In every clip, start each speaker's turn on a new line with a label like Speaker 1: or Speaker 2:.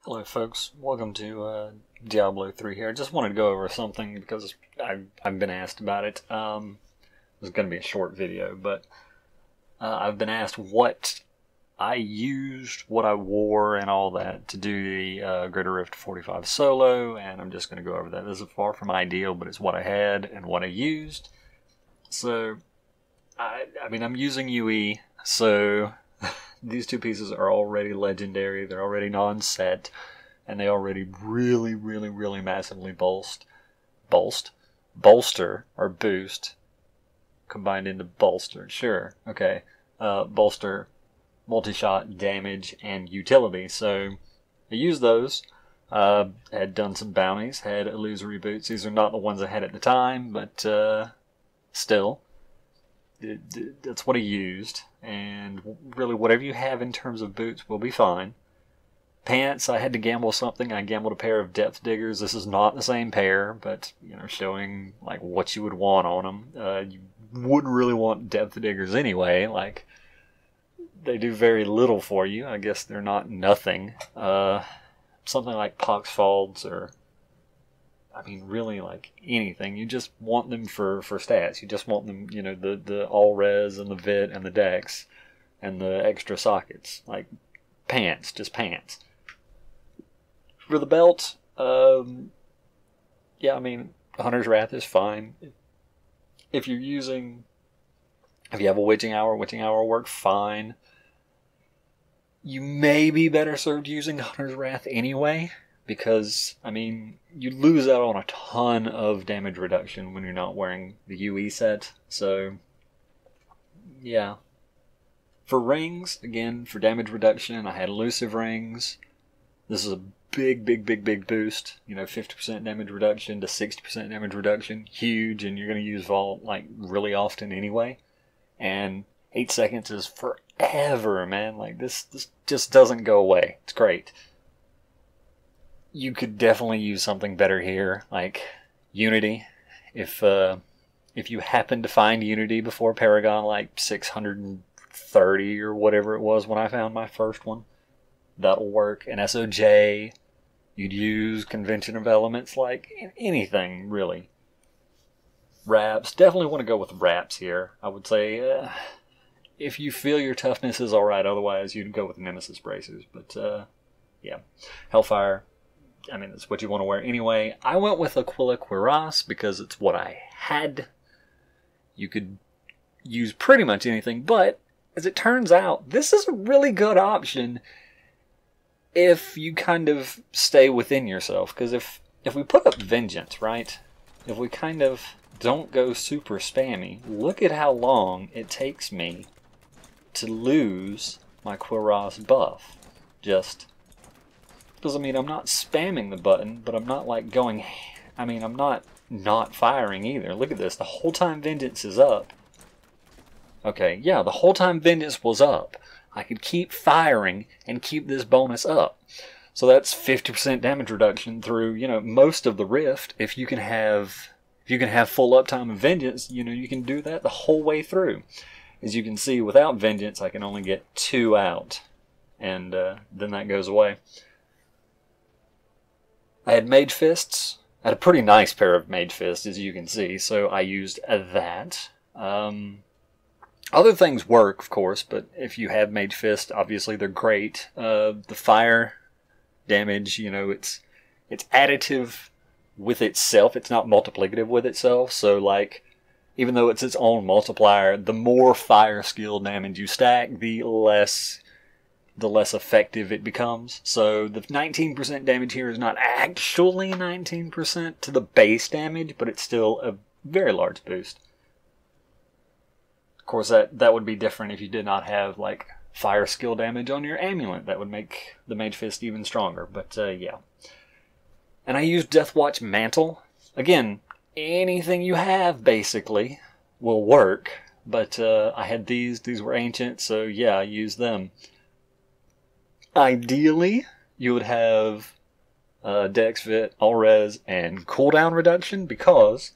Speaker 1: Hello folks, welcome to Diablo 3 here. I just wanted to go over something because I've been asked about it. It's going to be a short video, but I've been asked what I used, what I wore, and all that to do the Greater Rift 45 solo, and I'm just going to go over that. This is far from ideal, but it's what I had and what I used. So, I mean, I'm using UE, so these two pieces are already legendary, they're already non-set, and they already really massively bolster, or boost, combined into bolster, sure, okay, bolster, multi-shot, damage, and utility. So I used those, had done some bounties, had illusory boots. These are not the ones I had at the time, but still, that's what I used. And really, whatever you have in terms of boots will be fine. Pants, I had to gamble something. I gambled a pair of Depth Diggers. This is not the same pair, but, you know, showing, like, what you would want on them. You wouldn't really want Depth Diggers anyway. Like, they do very little for you. I guess they're not nothing. Something like Poxfolds or, I mean, really, like, anything. You just want them for stats. You just want them, you know, the all-res and the vit and the dex and the extra sockets. Like, pants, just pants. For the belt, yeah, I mean, Hunter's Wrath is fine. If you have a Witching Hour will work fine. You may be better served using Hunter's Wrath anyway, because, I mean, you lose out on a ton of damage reduction when you're not wearing the UE set, so, yeah. For rings, again, for damage reduction, I had elusive rings. This is a big boost, you know, 50% damage reduction to 60% damage reduction, huge, and you're going to use Vault, like, really often anyway, and 8 seconds is forever, man. Like, this just doesn't go away. It's great. You could definitely use something better here, like Unity. If you happen to find Unity before Paragon, like 630 or whatever it was when I found my first one, that'll work. And SOJ, you'd use Convention of Elements, like anything, really. Wraps, definitely want to go with wraps here. I would say, if you feel your toughness is alright, otherwise you'd go with Nemesis bracers. But, yeah. Hellfire, I mean, that's what you want to wear anyway. I went with Aquila Cuirass because it's what I had. You could use pretty much anything, but as it turns out, this is a really good option if you kind of stay within yourself. Because if we put up Vengeance, right? If we kind of don't go super spammy, look at how long it takes me to lose my Cuirass buff. Just, because, I mean, I'm not spamming the button, but I'm not, like, going, I mean, I'm not firing either. Look at this, the whole time Vengeance is up. Okay, yeah, the whole time Vengeance was up, I could keep firing and keep this bonus up. So that's 50% damage reduction through, you know, most of the Rift. If you can have full uptime of Vengeance, you know, you can do that the whole way through. As you can see, without Vengeance, I can only get 2 out, and then that goes away. I had Mage Fists. I had a pretty nice pair of Mage Fists, as you can see, so I used that. Other things work, of course, but if you have Mage Fist, obviously they're great. The fire damage, you know, it's additive with itself. It's not multiplicative with itself, so, like, even though it's its own multiplier, the more fire skill damage you stack, the less effective it becomes. So the 19% damage here is not actually 19% to the base damage, but it's still a very large boost. Of course, that would be different if you did not have, like, fire skill damage on your amulet. That would make the Mage Fist even stronger, but yeah. And I used Deathwatch Mantle. Again, anything you have, basically, will work, but I had these were ancient, so yeah, I used them. Ideally, you would have Dex, Vit, All-Res, and cooldown reduction, because,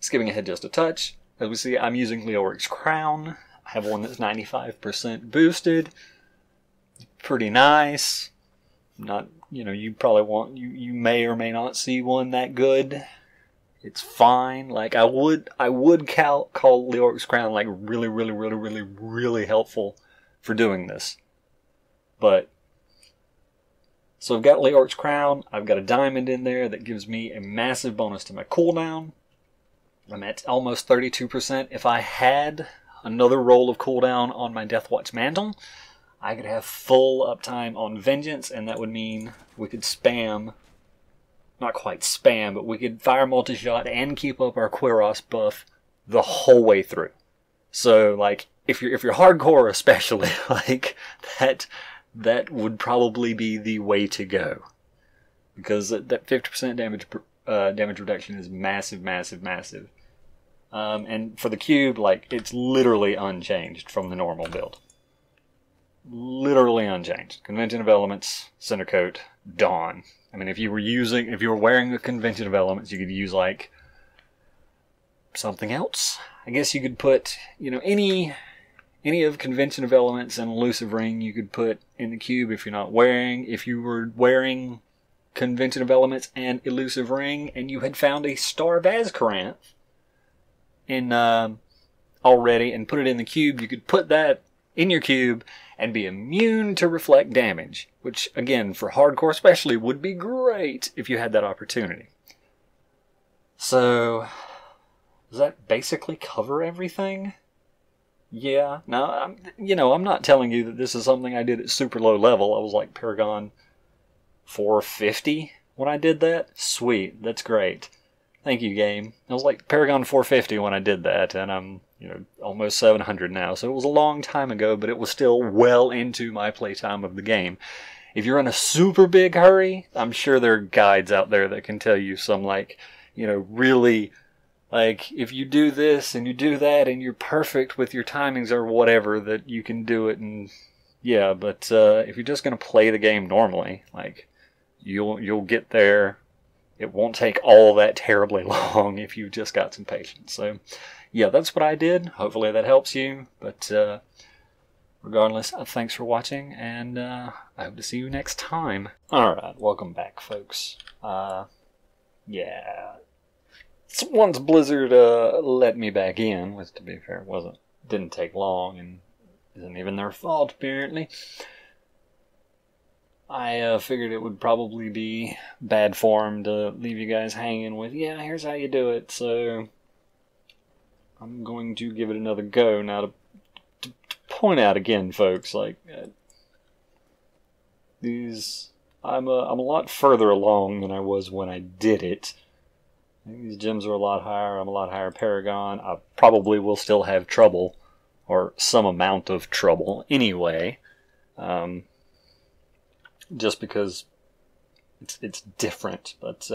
Speaker 1: skipping ahead just a touch, as we see, I'm using Leoric's Crown. I have one that's 95% boosted. Pretty nice. Not, you know, you probably won't, you may or may not see one that good. It's fine. Like, I would call Leoric's Crown, like, really helpful for doing this. But, so I've got Leoric's Crown, I've got a diamond in there that gives me a massive bonus to my cooldown. I'm at almost 32%. If I had another roll of cooldown on my Deathwatch Mantle, I could have full uptime on Vengeance, and that would mean we could spam, not quite spam, but we could fire Multishot and keep up our Quiros buff the whole way through. So, like, if you're hardcore especially, like, that would probably be the way to go. Because that 50% damage reduction is massive. And for the cube, like, it's literally unchanged from the normal build. Literally unchanged. Convention of Elements, Cindercoat, Dawn. I mean, if you were wearing a Convention of Elements, you could use, like, something else. I guess you could put, you know, any of Convention of Elements and Elusive Ring you could put in the cube if you were wearing Convention of Elements and Elusive Ring and you had found a Star of Azkaranth in already and put it in the cube, you could put that in your cube and be immune to reflect damage, which, again, for hardcore especially, would be great if you had that opportunity. So, does that basically cover everything? Yeah. Now, I'm not telling you that this is something I did at super low level. I was like Paragon 450 when I did that. Sweet. That's great. Thank you, game. I was like Paragon 450 when I did that, and I'm, almost 700 now. So it was a long time ago, but it was still well into my playtime of the game. If you're in a super big hurry, I'm sure there are guides out there that can tell you some, like, really, like, if you do this and you do that and you're perfect with your timings or whatever, that you can do it. And yeah, but if you're just going to play the game normally, like, you'll get there. It won't take all that terribly long if you've just got some patience. So, yeah, that's what I did. Hopefully that helps you. But regardless, thanks for watching, and I hope to see you next time. Alright, welcome back, folks. Yeah. Once Blizzard let me back in, which, to be fair, didn't take long, and isn't even their fault, apparently. I figured it would probably be bad form to leave you guys hanging with, yeah, here's how you do it, so I'm going to give it another go. Now, to point out again, folks, like, I'm a lot further along than I was when I did it. I think these gems are a lot higher. I'm a lot higher Paragon. I probably will still have trouble, or some amount of trouble anyway. Just because it's different, but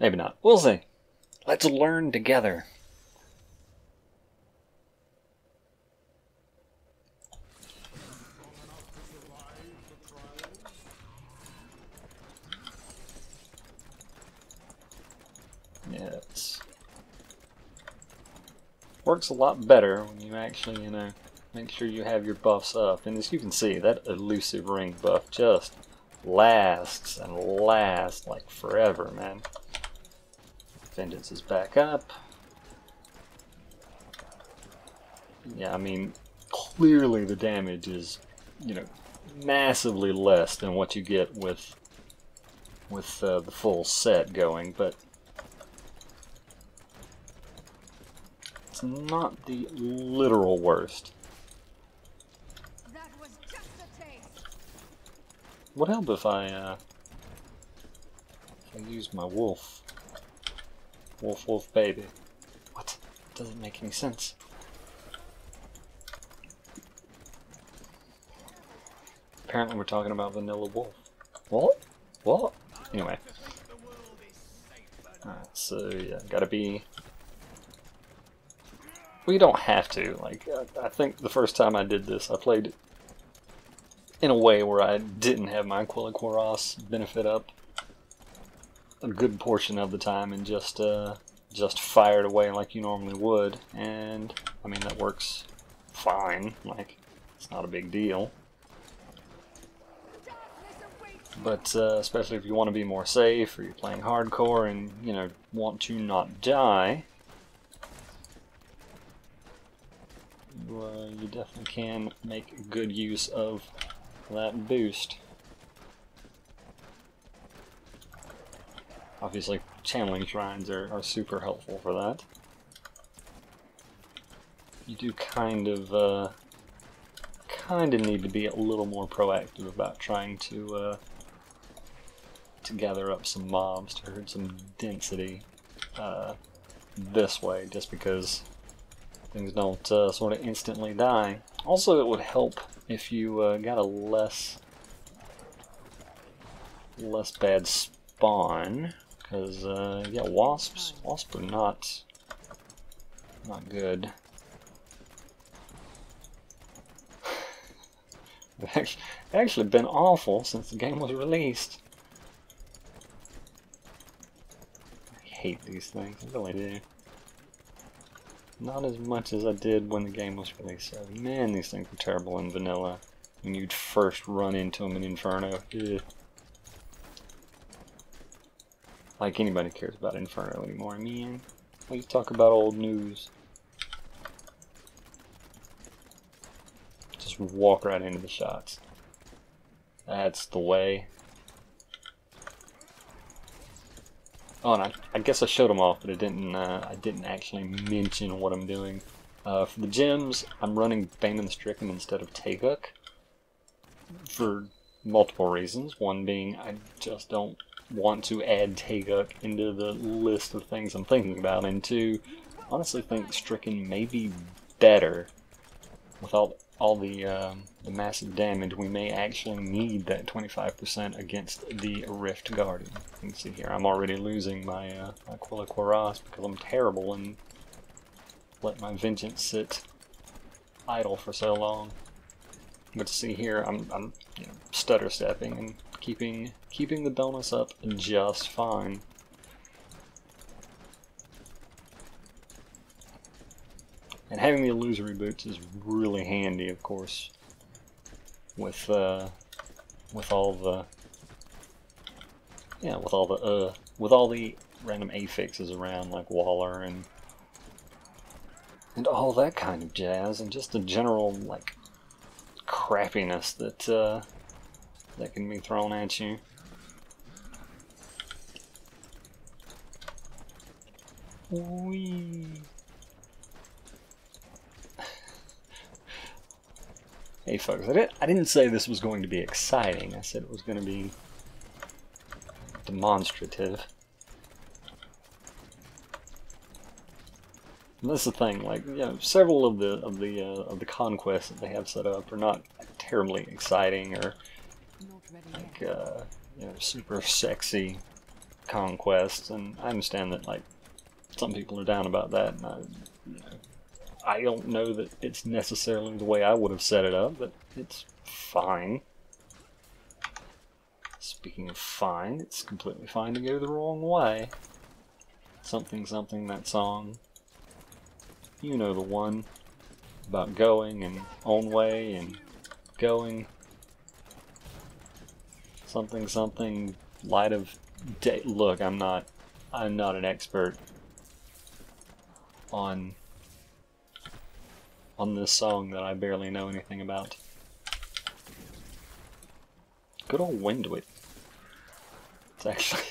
Speaker 1: maybe not. We'll see. Let's learn together. Yeah, it works a lot better when you actually, make sure you have your buffs up. And as you can see, that Elusive Ring buff just lasts and lasts like forever, man. Vengeance is back up. Yeah, I mean, clearly the damage is, massively less than what you get with the full set going, but it's not the literal worst. What help if I use my wolf? Wolf baby. What? Doesn't make any sense. Apparently we're talking about Vanilla Wolf. What? What? Anyway. Alright, so yeah, gotta be... Well, you don't have to. Like, I think the first time I did this, I played in a way where I didn't have my Aquila Quaros benefit up a good portion of the time and just fired away like you normally would, and I mean that works fine. Like, it's not a big deal. But especially if you want to be more safe, or you're playing hardcore and, you know, want to not die, you definitely can make good use of that boost. Obviously, channeling shrines are super helpful for that. You do kind of need to be a little more proactive about trying to gather up some mobs to herd some density this way, just because things don't sort of instantly die. Also, it would help if you got a less bad spawn, because yeah, wasps are not good. They've actually been awful since the game was released. I hate these things, I really do. Not as much as I did when the game was released. So, man, these things were terrible in vanilla when you'd first run into them in Inferno. Ugh. Like anybody cares about Inferno anymore, man. We talk about old news. Just walk right into the shots. That's the way. Oh, and I guess I showed them off, but I didn't actually mention what I'm doing. For the gems, I'm running Bane and the Stricken instead of Taegeuk for multiple reasons. One being, I just don't want to add Taegeuk into the list of things I'm thinking about, and two, honestly think Stricken may be better with all the massive damage. We may actually need that 25% against the Rift Guardian. You can see here, I'm already losing my Aquila Quaras because I'm terrible and let my Vengeance sit idle for so long. But see here, I'm you know, stutter stepping and keeping the bonus up just fine. And having the illusory boots is really handy, of course, with all the random affixes around, like Waller and all that kind of jazz, and just the general like crappiness that can be thrown at you. Whee! Hey folks, I didn't say this was going to be exciting. I said it was going to be demonstrative. And that's the thing, like, you know, several of the conquests that they have set up are not terribly exciting or like you know, super sexy conquests, and I understand that like some people are down about that, and I don't know that it's necessarily the way I would have set it up, but it's fine. Speaking of fine, it's completely fine to go the wrong way. Something, something, that song. You know the one. About going and own way and going. Something, something, light of day. Look, I'm not an expert on this song that I barely know anything about. Good old Windwit. It's actually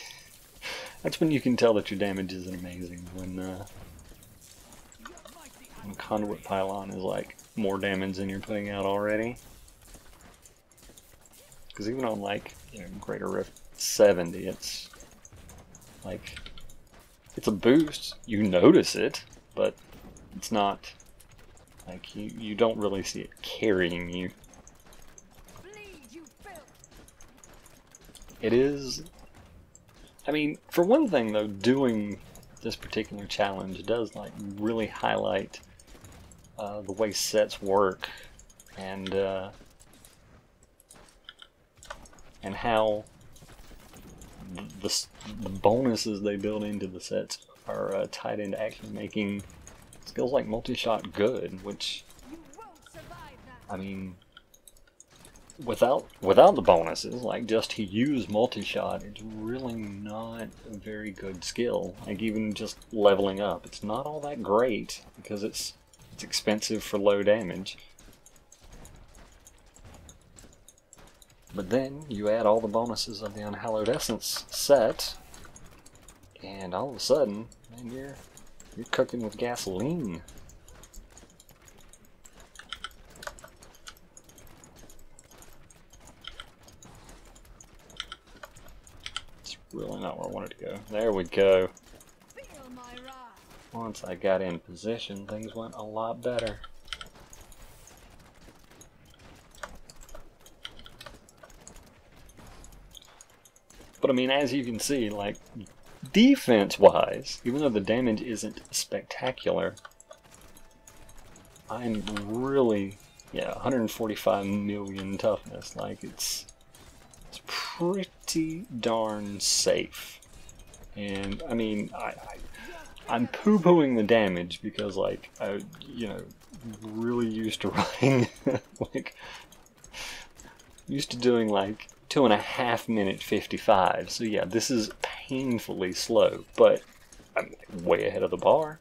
Speaker 1: that's when you can tell that your damage isn't amazing, when Conduit Pylon is like more damage than you're putting out already. Because even on like, you know, Greater Rift 70, it's like, it's a boost. You notice it, but it's not like you don't really see it carrying you. It is, I mean, for one thing though, doing this particular challenge does like really highlight the way sets work, and how the bonuses they build into the sets are tied into actually making skills like Multishot good, which, I mean, without the bonuses, like just to use Multishot, it's really not a very good skill. Like even just leveling up, it's not all that great because it's expensive for low damage. But then you add all the bonuses of the Unhallowed Essence set, and all of a sudden, man, you're cooking with gasoline. It's really not where I wanted to go. There we go. Once I got in position, things went a lot better. But I mean, as you can see, like, defense-wise, even though the damage isn't spectacular, I'm really, yeah, 145 million toughness. Like, it's pretty darn safe. And, I mean, I'm poo-pooing the damage because, like, I, you know, really used to running, like, used to doing, like, 2.5 minute 55. So yeah, this is painfully slow, but I'm way ahead of the bar,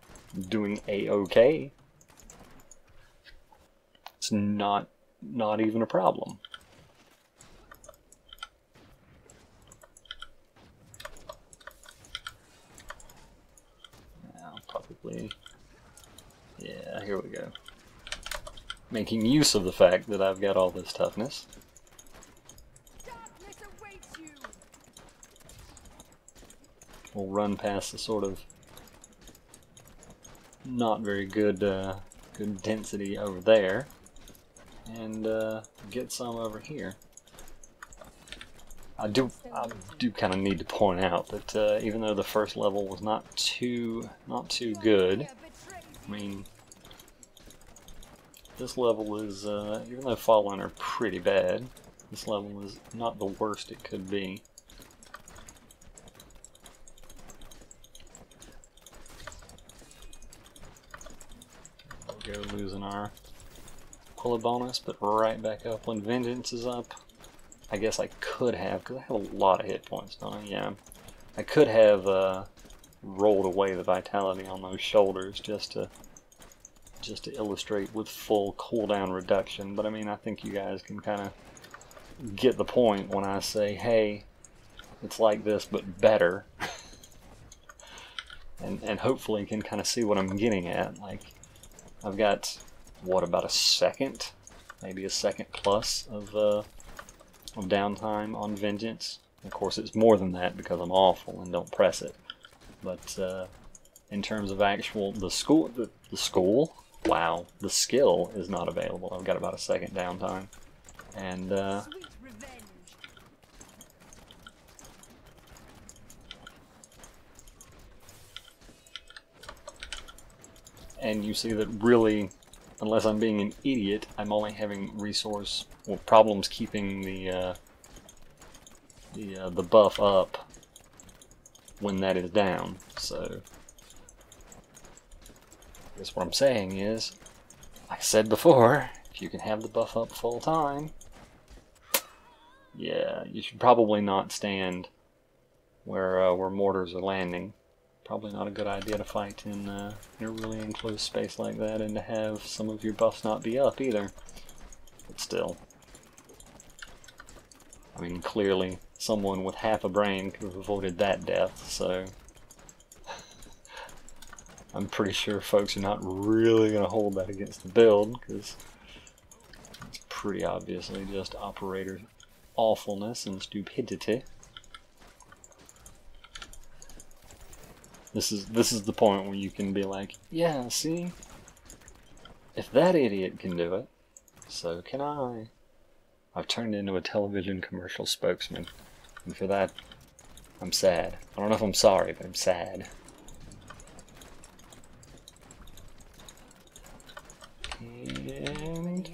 Speaker 1: doing a-okay. It's not even a problem. Now, probably, yeah, here we go. Making use of the fact that I've got all this toughness. We'll run past the sort of not very good good density over there, and get some over here. I do kind of need to point out that even though the first level was not too good, I mean, this level is even though Fallen are pretty bad, this level is not the worst it could be. Go losing our pull bonus, but right back up when Vengeance is up. I guess I could have, because I have a lot of hit points, don't I? Yeah. I could have rolled away the vitality on those shoulders just to illustrate with full cooldown reduction, but I mean, I think you guys can kind of get the point when I say, hey, it's like this, but better. and hopefully can kind of see what I'm getting at. Like, I've got, what, about a second? Maybe a second plus of downtime on Vengeance. Of course, it's more than that because I'm awful and don't press it. But in terms of actual, the skill is not available. I've got about a second downtime. And and you see that really, unless I'm being an idiot, I'm only having problems keeping the buff up when that is down. So I guess what I'm saying is, like I said before, if you can have the buff up full time, yeah, you should probably not stand where mortars are landing. Probably not a good idea to fight in a really enclosed space like that, and to have some of your buffs not be up either. But still, I mean, clearly someone with half a brain could have avoided that death, so I'm pretty sure folks are not really going to hold that against the build, because it's pretty obviously just operator awfulness and stupidity. This is the point where you can be like, yeah, see, if that idiot can do it, so can I. I've turned into a television commercial spokesman, and for that, I'm sad. I don't know if I'm sorry, but I'm sad. And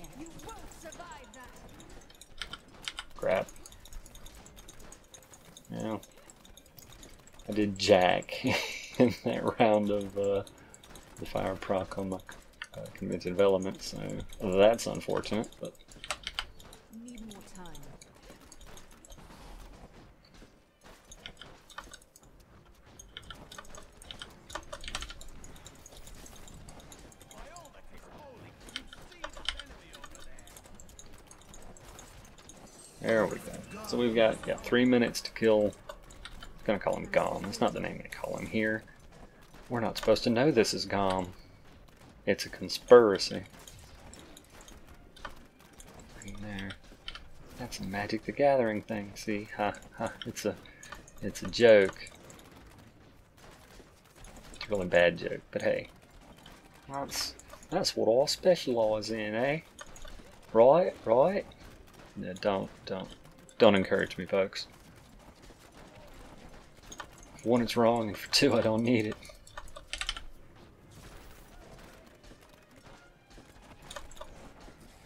Speaker 1: crap. Yeah, I did jack in that round of the fire proc on my convention of elements, so that's unfortunate. But There we go. So we've got 3 minutes to kill. I'm gonna call him Gom. That's not the name I call him here. We're not supposed to know this is Gom. It's a conspiracy. Right there. That's a Magic the Gathering thing. See, ha ha. It's a joke. It's a really bad joke, but hey, that's what all special law is in, eh? Right, right. No, don't encourage me, folks. For one, it's wrong, and for two, I don't need it.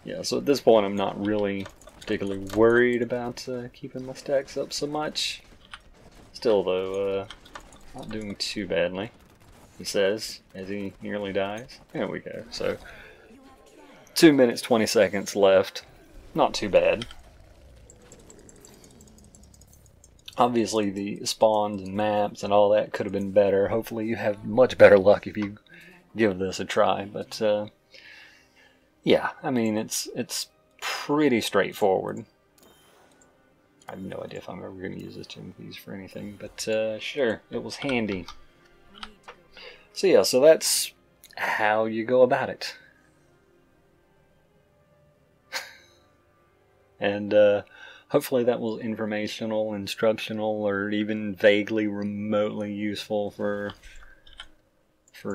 Speaker 1: Yeah, so at this point, I'm not really particularly worried about keeping my stacks up so much. Still, though, not doing too badly, he says, as he nearly dies. There we go. So, 2 minutes, 20 seconds left. Not too bad. Obviously, the spawns and maps and all that could have been better. Hopefully, you have much better luck if you give this a try. But, yeah, I mean, it's pretty straightforward. I have no idea if I'm ever going to use this gem piece for anything, but sure, it was handy. So yeah, so that's how you go about it. And hopefully that was informational, instructional, or even vaguely, remotely useful for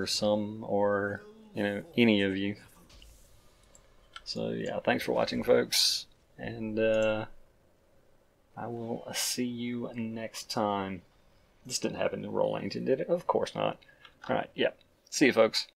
Speaker 1: some, or any of you. So yeah, thanks for watching, folks, and I will see you next time. This didn't happen to Roll Ancient, did it? Of course not. Alright, yeah. See you, folks.